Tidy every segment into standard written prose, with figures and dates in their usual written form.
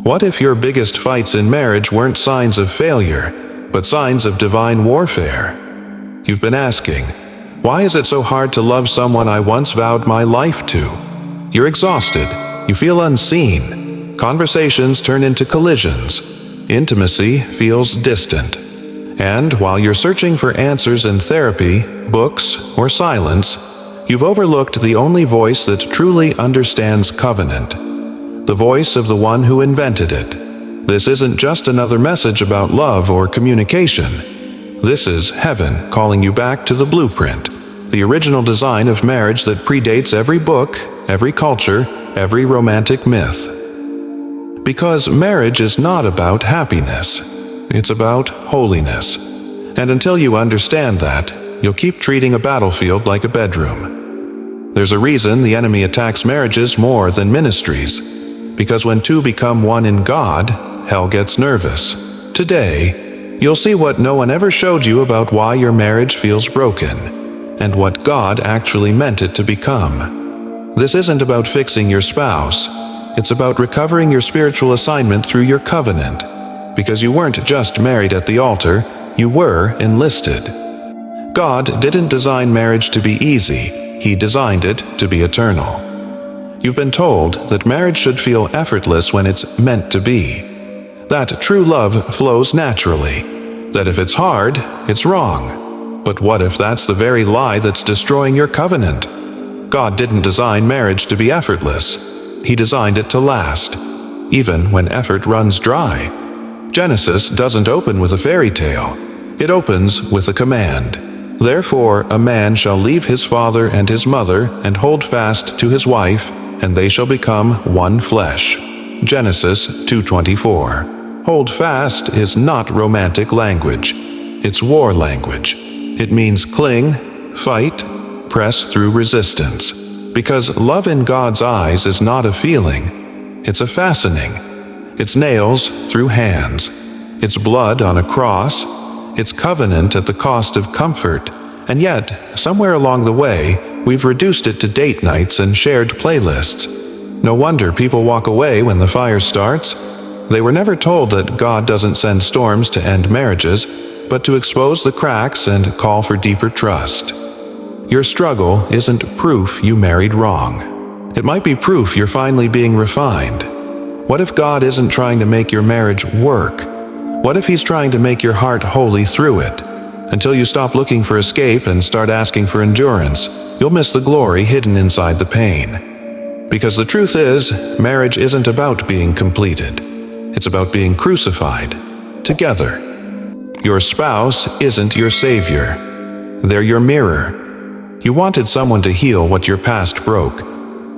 What if your biggest fights in marriage weren't signs of failure, but signs of divine warfare? You've been asking, why is it so hard to love someone I once vowed my life to? You're exhausted. You feel unseen. Conversations turn into collisions. Intimacy feels distant. And while you're searching for answers in therapy, books, or silence, you've overlooked the only voice that truly understands covenant. The voice of the one who invented it. This isn't just another message about love or communication. This is heaven calling you back to the blueprint, the original design of marriage that predates every book, every culture, every romantic myth. Because marriage is not about happiness, it's about holiness. And until you understand that, you'll keep treating a battlefield like a bedroom. There's a reason the enemy attacks marriages more than ministries. Because when two become one in God, hell gets nervous. Today, you'll see what no one ever showed you about why your marriage feels broken, and what God actually meant it to become. This isn't about fixing your spouse. It's about recovering your spiritual assignment through your covenant. Because you weren't just married at the altar, you were enlisted. God didn't design marriage to be easy. He designed it to be eternal. You've been told that marriage should feel effortless when it's meant to be. That true love flows naturally. That if it's hard, it's wrong. But what if that's the very lie that's destroying your covenant? God didn't design marriage to be effortless. He designed it to last, even when effort runs dry. Genesis doesn't open with a fairy tale. It opens with a command. Therefore, a man shall leave his father and his mother and hold fast to his wife, and they shall become one flesh. Genesis 2:24. Hold fast is not romantic language. It's war language. It means cling, fight, press through resistance. Because love in God's eyes is not a feeling. It's a fastening. It's nails through hands. It's blood on a cross. It's covenant at the cost of comfort. And yet, somewhere along the way, we've reduced it to date nights and shared playlists. No wonder people walk away when the fire starts. They were never told that God doesn't send storms to end marriages, but to expose the cracks and call for deeper trust. Your struggle isn't proof you married wrong. It might be proof you're finally being refined. What if God isn't trying to make your marriage work? What if He's trying to make your heart holy through it? Until you stop looking for escape and start asking for endurance, you'll miss the glory hidden inside the pain. Because the truth is, marriage isn't about being completed. It's about being crucified, together. Your spouse isn't your savior. They're your mirror. You wanted someone to heal what your past broke,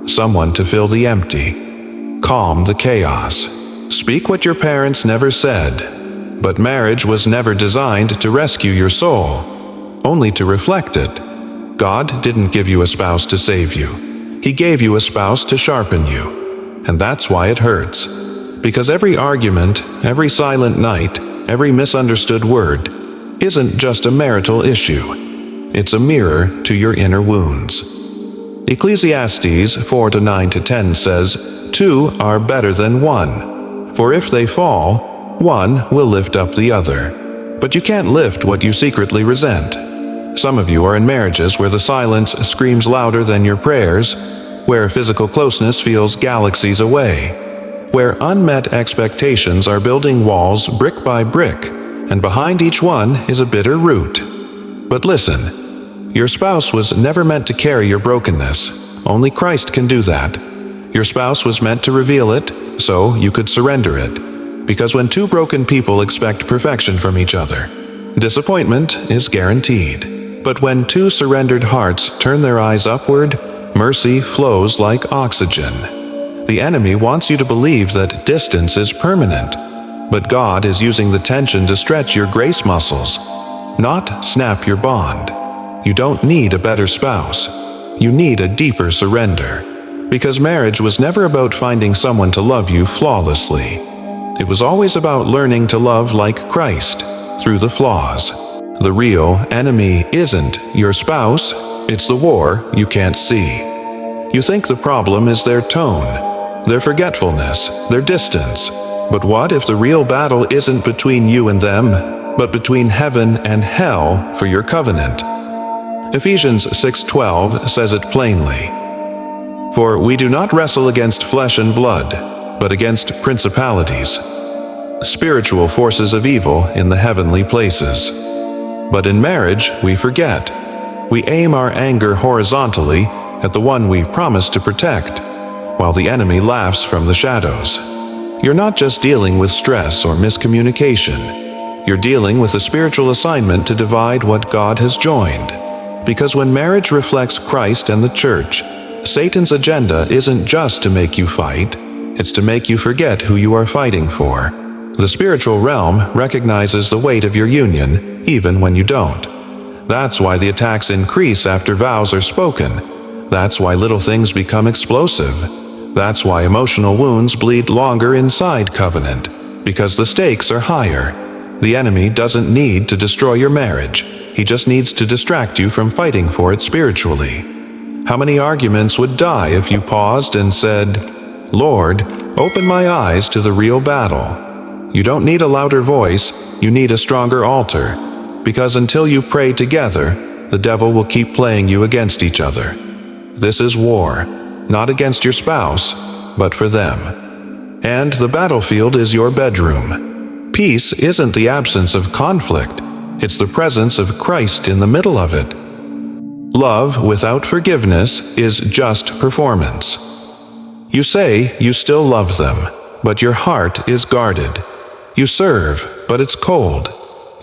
someone to fill the empty, calm the chaos, speak what your parents never said. But marriage was never designed to rescue your soul, only to reflect it. God didn't give you a spouse to save you. He gave you a spouse to sharpen you. And that's why it hurts. Because every argument, every silent night, every misunderstood word isn't just a marital issue. It's a mirror to your inner wounds. Ecclesiastes 4:9-10 says, "Two are better than one, for if they fall, one will lift up the other." But you can't lift what you secretly resent. Some of you are in marriages where the silence screams louder than your prayers, where physical closeness feels galaxies away, where unmet expectations are building walls brick by brick, and behind each one is a bitter root. But listen, your spouse was never meant to carry your brokenness. Only Christ can do that. Your spouse was meant to reveal it, so you could surrender it. Because when two broken people expect perfection from each other, disappointment is guaranteed. But when two surrendered hearts turn their eyes upward, mercy flows like oxygen. The enemy wants you to believe that distance is permanent, but God is using the tension to stretch your grace muscles, not snap your bond. You don't need a better spouse. You need a deeper surrender. Because marriage was never about finding someone to love you flawlessly. It was always about learning to love like Christ, through the flaws. The real enemy isn't your spouse, it's the war you can't see. You think the problem is their tone, their forgetfulness, their distance. But what if the real battle isn't between you and them, but between heaven and hell for your covenant? Ephesians 6:12 says it plainly. For we do not wrestle against flesh and blood, but against principalities, spiritual forces of evil in the heavenly places. But in marriage, we forget. We aim our anger horizontally at the one we promise to protect, while the enemy laughs from the shadows. You're not just dealing with stress or miscommunication. You're dealing with a spiritual assignment to divide what God has joined. Because when marriage reflects Christ and the church, Satan's agenda isn't just to make you fight, it's to make you forget who you are fighting for. The spiritual realm recognizes the weight of your union, even when you don't. That's why the attacks increase after vows are spoken. That's why little things become explosive. That's why emotional wounds bleed longer inside covenant, because the stakes are higher. The enemy doesn't need to destroy your marriage. He just needs to distract you from fighting for it spiritually. How many arguments would die if you paused and said, Lord, open my eyes to the real battle? You don't need a louder voice, you need a stronger altar. Because until you pray together, the devil will keep playing you against each other. This is war, not against your spouse, but for them. And the battlefield is your bedroom. Peace isn't the absence of conflict, it's the presence of Christ in the middle of it. Love without forgiveness is just performance. You say you still love them, but your heart is guarded. You serve, but it's cold.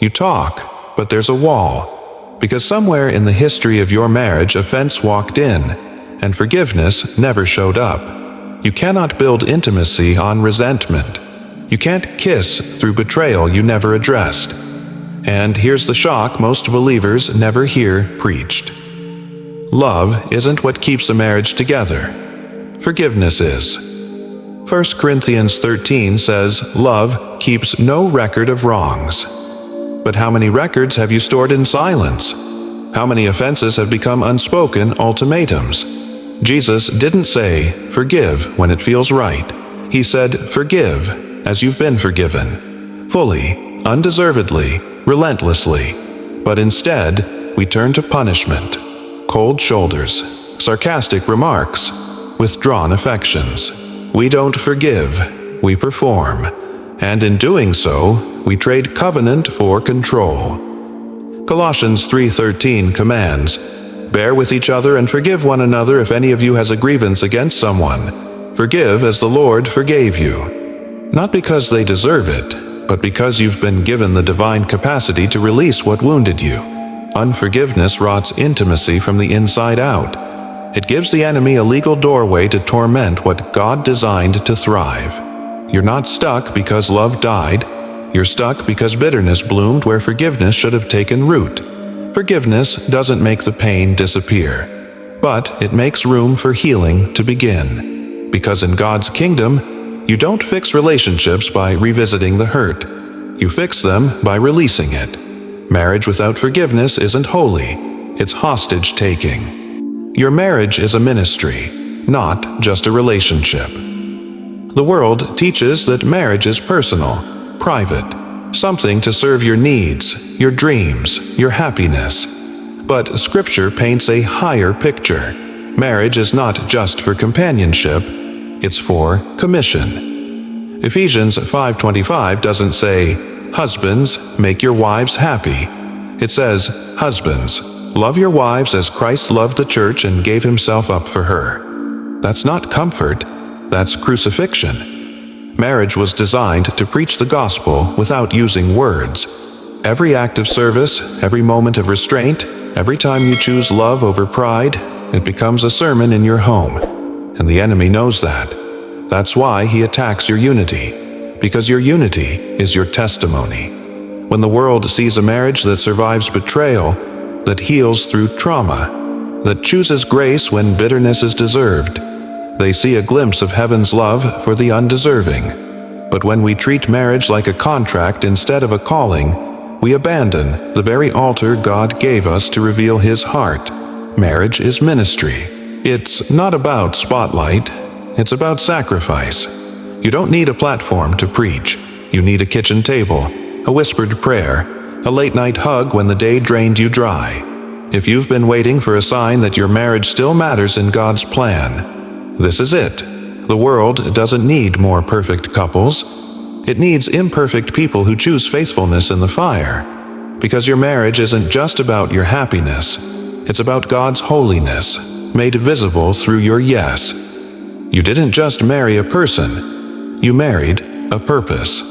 You talk, but there's a wall. Because somewhere in the history of your marriage a fence walked in, and forgiveness never showed up. You cannot build intimacy on resentment. You can't kiss through betrayal you never addressed. And here's the shock most believers never hear preached. Love isn't what keeps a marriage together. Forgiveness is. 1 Corinthians 13 says, love keeps no record of wrongs. But how many records have you stored in silence? How many offenses have become unspoken ultimatums? Jesus didn't say, forgive when it feels right. He said, forgive as you've been forgiven. Fully, undeservedly, relentlessly. But instead, we turn to punishment. Cold shoulders, sarcastic remarks, withdrawn affections. We don't forgive, we perform. And in doing so, we trade covenant for control. Colossians 3:13 commands, bear with each other and forgive one another if any of you has a grievance against someone. Forgive as the Lord forgave you. Not because they deserve it, but because you've been given the divine capacity to release what wounded you. Unforgiveness rots intimacy from the inside out. It gives the enemy a legal doorway to torment what God designed to thrive. You're not stuck because love died. You're stuck because bitterness bloomed where forgiveness should have taken root. Forgiveness doesn't make the pain disappear, but it makes room for healing to begin. Because in God's kingdom, you don't fix relationships by revisiting the hurt. You fix them by releasing it. Marriage without forgiveness isn't holy. It's hostage-taking. Your marriage is a ministry, not just a relationship. The world teaches that marriage is personal, private, something to serve your needs, your dreams, your happiness. But Scripture paints a higher picture. Marriage is not just for companionship, it's for commission. Ephesians 5:25 doesn't say, husbands, make your wives happy. It says, husbands, love your wives as Christ loved the church and gave himself up for her. That's not comfort, that's crucifixion. Marriage was designed to preach the gospel without using words. Every act of service, every moment of restraint, every time you choose love over pride, it becomes a sermon in your home. And the enemy knows that. That's why he attacks your unity. Because your unity is your testimony. When the world sees a marriage that survives betrayal, that heals through trauma, that chooses grace when bitterness is deserved, they see a glimpse of heaven's love for the undeserving. But when we treat marriage like a contract instead of a calling, we abandon the very altar God gave us to reveal His heart. Marriage is ministry. It's not about spotlight, it's about sacrifice. You don't need a platform to preach. You need a kitchen table, a whispered prayer, a late-night hug when the day drained you dry. If you've been waiting for a sign that your marriage still matters in God's plan, this is it. The world doesn't need more perfect couples. It needs imperfect people who choose faithfulness in the fire. Because your marriage isn't just about your happiness. It's about God's holiness, made visible through your yes. You didn't just marry a person. You married a purpose.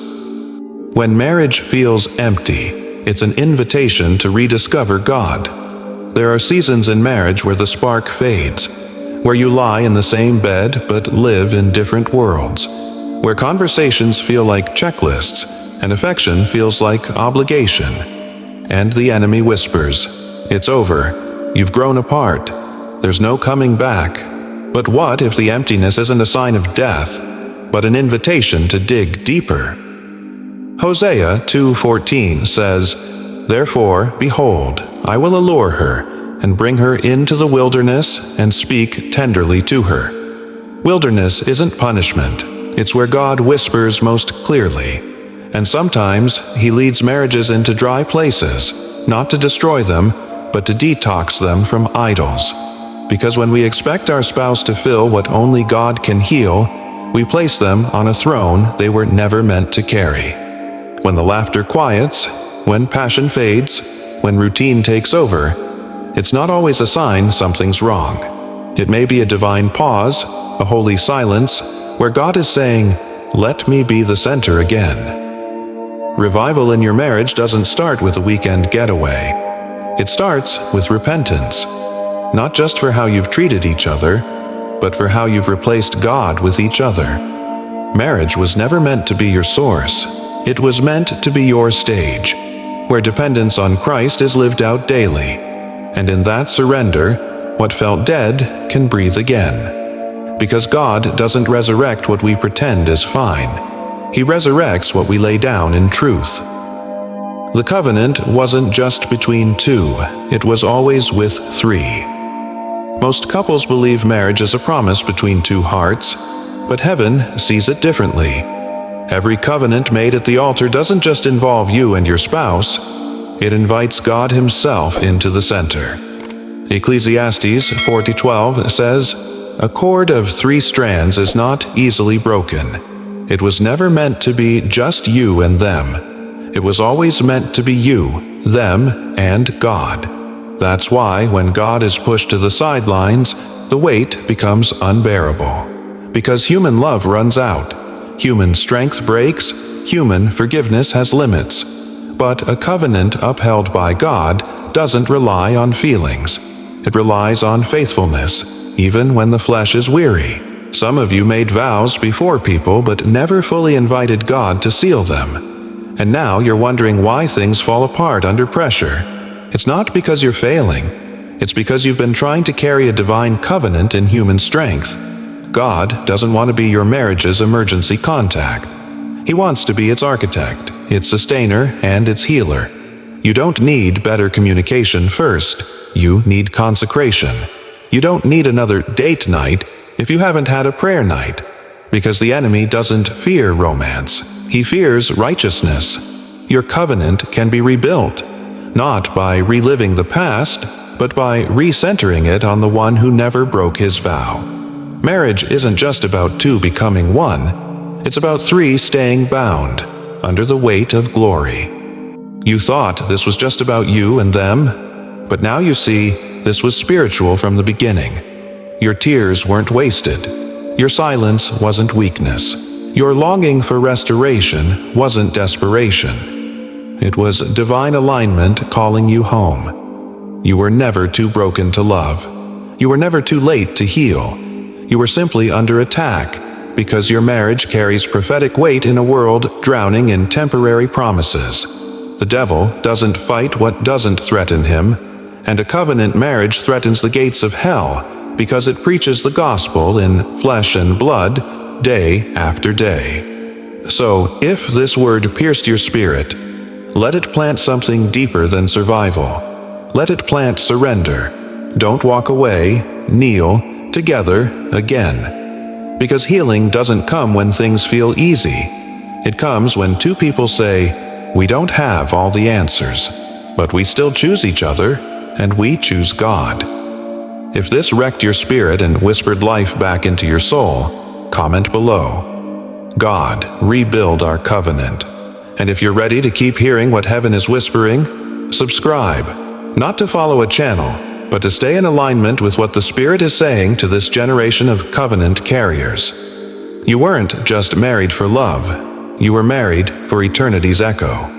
When marriage feels empty, it's an invitation to rediscover God. There are seasons in marriage where the spark fades, where you lie in the same bed but live in different worlds, where conversations feel like checklists and affection feels like obligation. And the enemy whispers, "It's over. You've grown apart. There's no coming back." But what if the emptiness isn't a sign of death, but an invitation to dig deeper? Hosea 2:14 says, "Therefore, behold, I will allure her, and bring her into the wilderness, and speak tenderly to her." Wilderness isn't punishment. It's where God whispers most clearly. And sometimes He leads marriages into dry places, not to destroy them, but to detox them from idols. Because when we expect our spouse to fill what only God can heal, we place them on a throne they were never meant to carry. When the laughter quiets, when passion fades, when routine takes over, it's not always a sign something's wrong. It may be a divine pause, a holy silence, where God is saying, "Let me be the center again." Revival in your marriage doesn't start with a weekend getaway. It starts with repentance, not just for how you've treated each other, but for how you've replaced God with each other. Marriage was never meant to be your source. It was meant to be your stage, where dependence on Christ is lived out daily. And in that surrender, what felt dead can breathe again. Because God doesn't resurrect what we pretend is fine. He resurrects what we lay down in truth. The covenant wasn't just between two, it was always with three. Most couples believe marriage is a promise between two hearts, but heaven sees it differently. Every covenant made at the altar doesn't just involve you and your spouse, it invites God Himself into the center. Ecclesiastes 40:12 says, "A cord of 3 strands is not easily broken." It was never meant to be just you and them. It was always meant to be you, them, and God. That's why when God is pushed to the sidelines, the weight becomes unbearable. Because human love runs out. Human strength breaks, human forgiveness has limits. But a covenant upheld by God doesn't rely on feelings. It relies on faithfulness, even when the flesh is weary. Some of you made vows before people but never fully invited God to seal them. And now you're wondering why things fall apart under pressure. It's not because you're failing. It's because you've been trying to carry a divine covenant in human strength. God doesn't want to be your marriage's emergency contact. He wants to be its architect, its sustainer, and its healer. You don't need better communication first. You need consecration. You don't need another date night if you haven't had a prayer night. Because the enemy doesn't fear romance. He fears righteousness. Your covenant can be rebuilt, not by reliving the past, but by recentering it on the one who never broke his vow. Marriage isn't just about two becoming one. It's about three staying bound under the weight of glory. You thought this was just about you and them, but now you see this was spiritual from the beginning. Your tears weren't wasted. Your silence wasn't weakness. Your longing for restoration wasn't desperation. It was divine alignment calling you home. You were never too broken to love. You were never too late to heal. You were simply under attack because your marriage carries prophetic weight in a world drowning in temporary promises. The devil doesn't fight what doesn't threaten him, and a covenant marriage threatens the gates of hell because it preaches the gospel in flesh and blood day after day. So, if this word pierced your spirit, let it plant something deeper than survival. Let it plant surrender. Don't walk away, kneel together again. Because healing doesn't come when things feel easy. It comes when two people say, "We don't have all the answers, but we still choose each other, and we choose God." If this wrecked your spirit and whispered life back into your soul, comment below. God, rebuild our covenant. And if you're ready to keep hearing what heaven is whispering, subscribe. Not to follow a channel, but to stay in alignment with what the Spirit is saying to this generation of covenant carriers. You weren't just married for love. You were married for eternity's echo.